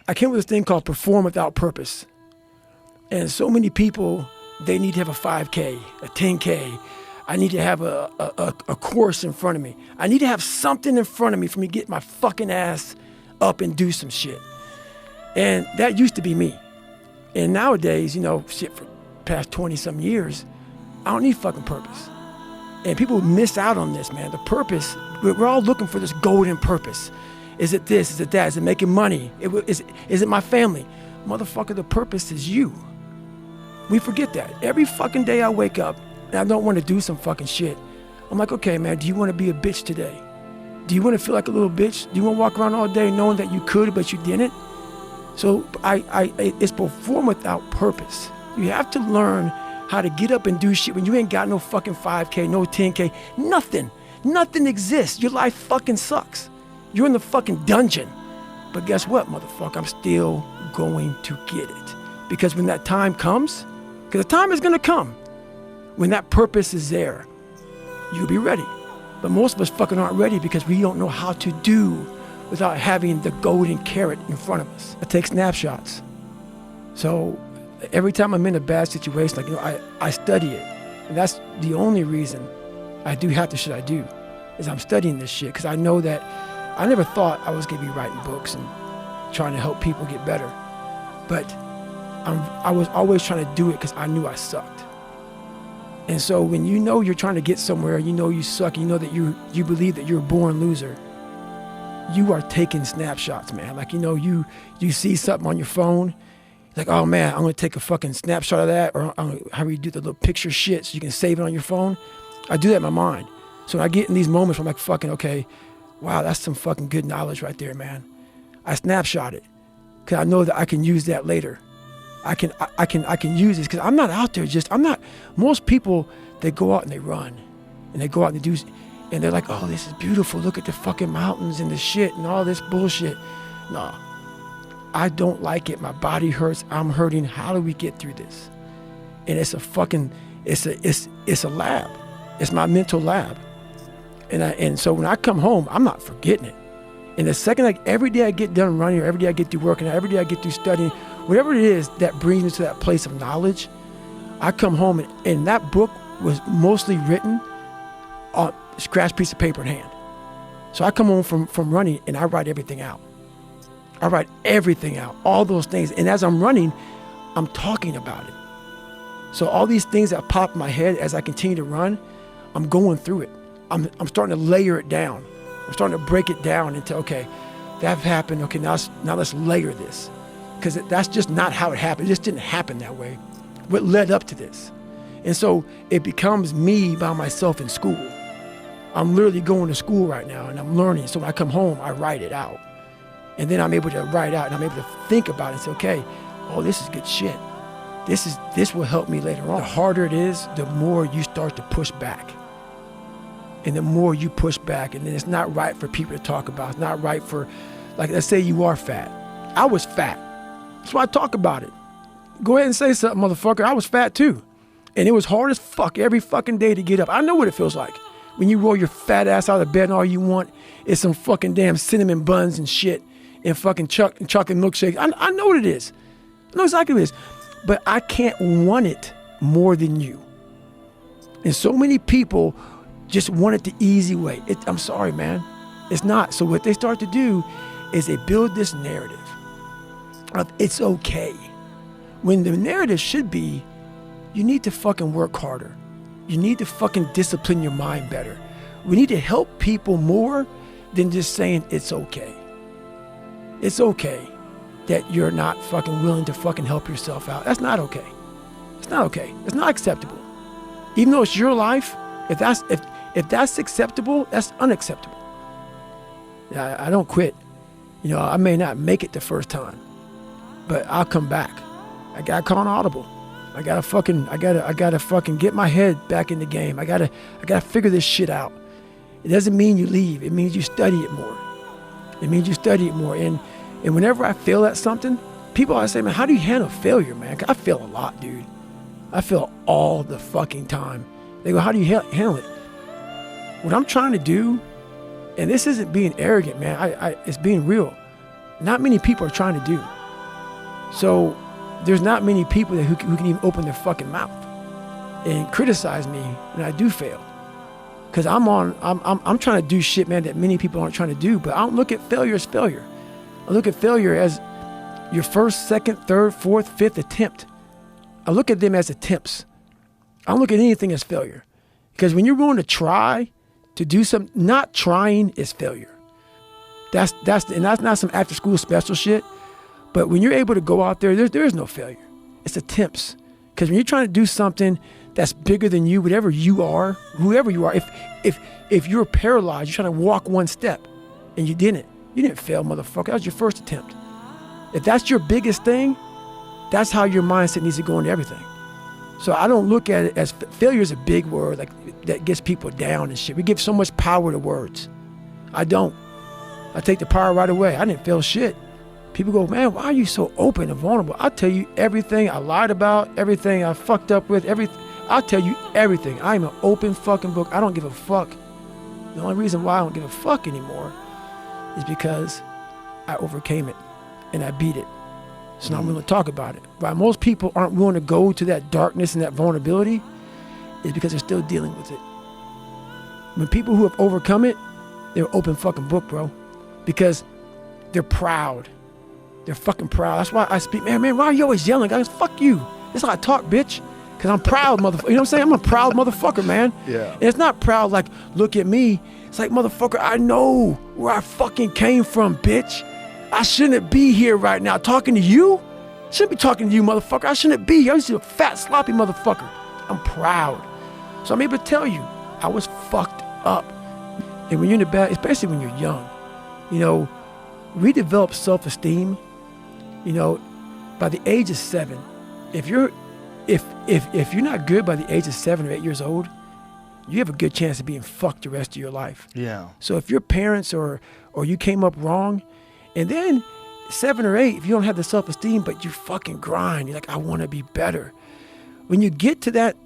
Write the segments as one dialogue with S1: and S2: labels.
S1: I came up with this thing called perform without purpose. And so many people, they need to have a 5K, a 10K. I need to have a course in front of me. I need to have something in front of me for me to get my fucking ass up and do some shit. And that used to be me. And nowadays, you know, shit, for past 20-some years, I don't need fucking purpose. And people miss out on this, man. The purpose, we're all looking for this golden purpose. Is it this? Is it that? Is it making money? Is it my family? Motherfucker, the purpose is you. We forget that. Every fucking day I wake up and I don't want to do some fucking shit. I'm like, okay, man, do you want to be a bitch today? Do you want to feel like a little bitch? Do you want to walk around all day knowing that you could, but you didn't? So it's perform without purpose. You have to learn how to get up and do shit when you ain't got no fucking 5K, no 10K, nothing. Nothing exists. Your life fucking sucks. You're in the fucking dungeon. But guess what, motherfucker? I'm still going to get it. Because when that time comes, because the time is going to come, when that purpose is there, you'll be ready. But most of us fucking aren't ready because we don't know how to do without having the golden carrot in front of us. I take snapshots. So every time I'm in a bad situation, like, you know, I study it. And that's the only reason I do half the shit I do, is I'm studying this shit. Because I know that I never thought I was going to be writing books and trying to help people get better. But I was always trying to do it because I knew I sucked. And so when you know you're trying to get somewhere, you know you suck, you know that you believe that you're a born loser, you are taking snapshots, man. Like, you know, you see something on your phone, like, oh man, I'm going to take a fucking snapshot of that, or how you do the little picture shit so you can save it on your phone. I do that in my mind. So when I get in these moments, I'm like, fucking, okay, wow, that's some fucking good knowledge right there, man. I snapshot it because I know that I can use that later. I can use this because I'm not out there most people, they go out and they run and they go out and they do, and they're like, oh, this is beautiful. Look at the fucking mountains and the shit and all this bullshit. No, I don't like it. My body hurts. I'm hurting. How do we get through this? And it's a lab. It's my mental lab. And so when I come home, I'm not forgetting it. And the second, like, every day I get done running, or every day I get through working, every day I get through studying, whatever it is that brings me to that place of knowledge, I come home and that book was mostly written on a scratch piece of paper in hand. So I come home from running and I write everything out. I write everything out, all those things. And as I'm running, I'm talking about it. So all these things that pop in my head as I continue to run, I'm going through it. I'm starting to layer it down. I'm starting to break it down into, okay, that happened. Okay, now let's layer this. Because that's just not how it happened. It just didn't happen that way. What led up to this? And so it becomes me by myself in school. I'm literally going to school right now and I'm learning. So when I come home, I write it out. And then I'm able to write out and I'm able to think about it and say, okay, oh, this is good shit. This will help me later on. The harder it is, the more you start to push back. And the more you push back, and then it's not right for people to talk about. It's not right for, like, let's say you are fat. I was fat. That's why I talk about it. Go ahead and say something, motherfucker. I was fat too. And it was hard as fuck every fucking day to get up. I know what it feels like. When you roll your fat ass out of bed and all you want is some fucking damn cinnamon buns and shit and fucking chocolate milkshake. I know what it is. I know exactly what it is. But I can't want it more than you. And so many people just want it the easy way. I'm sorry, man. It's not. So what they start to do is they build this narrative of it's okay. When the narrative should be, you need to fucking work harder. You need to fucking discipline your mind better. We need to help people more than just saying it's okay. It's okay that you're not fucking willing to fucking help yourself out. That's not okay. It's not okay. It's not acceptable. Even though it's your life, if that's acceptable, that's unacceptable. I don't quit. You know, I may not make it the first time, but I'll come back. I gotta call an audible. I gotta fucking get my head back in the game. I gotta figure this shit out. It doesn't mean you leave. It means you study it more. And whenever I fail at something, people always say, man, how do you handle failure, man? I fail a lot, dude. I fail all the fucking time. They go, how do you handle it? What I'm trying to do, and this isn't being arrogant, man. It's being real. Not many people are trying to do. So there's not many people who can even open their fucking mouth and criticize me when I do fail. Because I'm trying to do shit, man, that many people aren't trying to do. But I don't look at failure as failure. I look at failure as your first, second, third, fourth, fifth attempt. I look at them as attempts. I don't look at anything as failure. Because when you're willing to try to do something, not trying is failure. That's not some after school special shit. But when you're able to go out there is no failure. It's attempts. Because when you're trying to do something that's bigger than you, whatever you are, whoever you are, if you're paralyzed, you're trying to walk one step and you didn't fail, motherfucker. That was your first attempt. If that's your biggest thing, that's how your mindset needs to go into everything. So I don't look at it as failure is a big word like that gets people down and shit. We give so much power to words. I don't. I take the power right away. I didn't fail shit. People go, man, why are you so open and vulnerable? I'll tell you everything I lied about, everything I fucked up with, I'll tell you everything. I'm an open fucking book. I don't give a fuck. The only reason why I don't give a fuck anymore is because I overcame it and I beat it. So now I'm willing to talk about it. Why most people aren't willing to go to that darkness and that vulnerability is because they're still dealing with it. When people who have overcome it, they're an open fucking book, bro. Because they're proud. They're fucking proud. That's why I speak, man, why are you always yelling? Guys, fuck you. That's how I talk, bitch. Because I'm proud, motherfucker. You know what I'm saying? I'm a proud motherfucker, man.
S2: Yeah.
S1: And it's not proud like, look at me. It's like, motherfucker, I know where I fucking came from, bitch. I shouldn't be here right now talking to you. Shouldn't be talking to you, motherfucker. I shouldn't be here. I used to be a fat, sloppy motherfucker. I'm proud. So I'm able to tell you, I was fucked up. And when you're in the bad, especially when you're young, you know, we develop self-esteem, you know, by the age of 7. If you're not good by the age of 7 or 8 years old, you have a good chance of being fucked the rest of your life.
S2: Yeah.
S1: So if your parents or you came up wrong, and then 7 or 8, if you don't have the self-esteem, but you fucking grind, you're like, I want to be better. When you get to that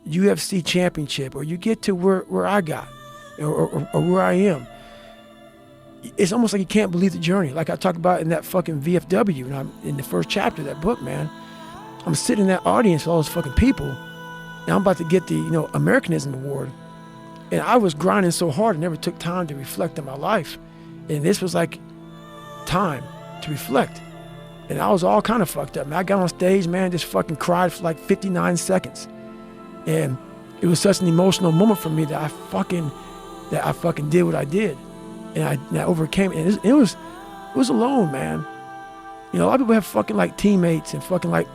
S1: UFC championship, or you get to where I got, or where I am, it's almost like you can't believe the journey. Like I talk about in that fucking VFW, and I'm in the first chapter of that book, man. I'm sitting in that audience with all those fucking people, and I'm about to get the, you know, Americanism Award. And I was grinding so hard, I never took time to reflect on my life. And this was like time to reflect. And I was all kind of fucked up, man. I got on stage, man, just fucking cried for like 59 seconds. And it was such an emotional moment for me that I fucking did what I did. And I overcame it. And it was alone, man. You know, a lot of people have fucking like teammates and fucking like,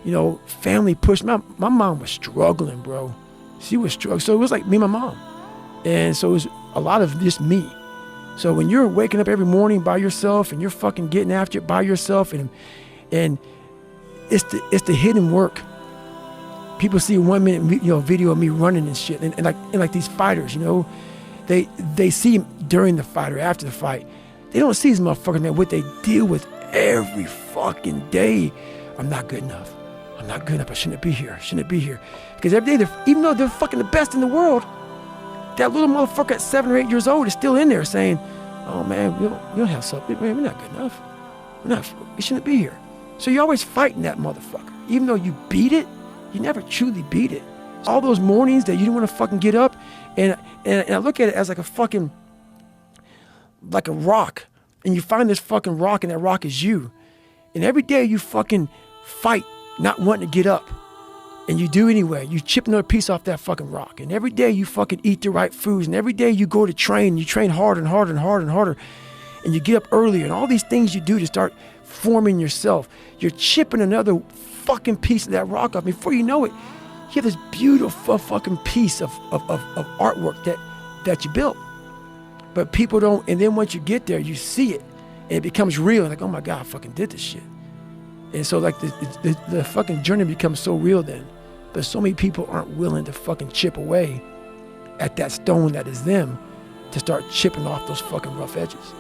S1: you know, family push. My mom was struggling, bro. She was struggling. So it was like me and my mom. And so it was a lot of just me. So when you're waking up every morning by yourself and you're fucking getting after it by yourself, and it's the hidden work. People see 1 minute, you know, video of me running and shit, and like these fighters, you know, they see during the fight or after the fight. They don't see these motherfuckers, man, what they deal with every fucking day. I'm not good enough. I'm not good enough. I shouldn't be here. I shouldn't be here. Because every day, even though they're fucking the best in the world, that little motherfucker at 7 or 8 years old is still in there saying, oh man, we don't have something. Man, we're not good enough. We shouldn't be here. So you're always fighting that motherfucker. Even though you beat it, you never truly beat it. All those mornings that you didn't want to fucking get up, and I look at it as like a fucking, like a rock. And you find this fucking rock, and that rock is you. And every day you fucking fight not wanting to get up. And you do anyway. You chip another piece off that fucking rock. And every day you fucking eat the right foods. And every day you go to train. You train harder and harder and harder and harder. And you get up earlier. And all these things you do to start forming yourself. You're chipping another fucking piece of that rock off. Before you know it, you have this beautiful fucking piece of artwork that you built. But people don't. And then once you get there, you see it. And it becomes real. Like, oh my God, I fucking did this shit. And so like the fucking journey becomes so real then. But so many people aren't willing to fucking chip away at that stone that is them to start chipping off those fucking rough edges.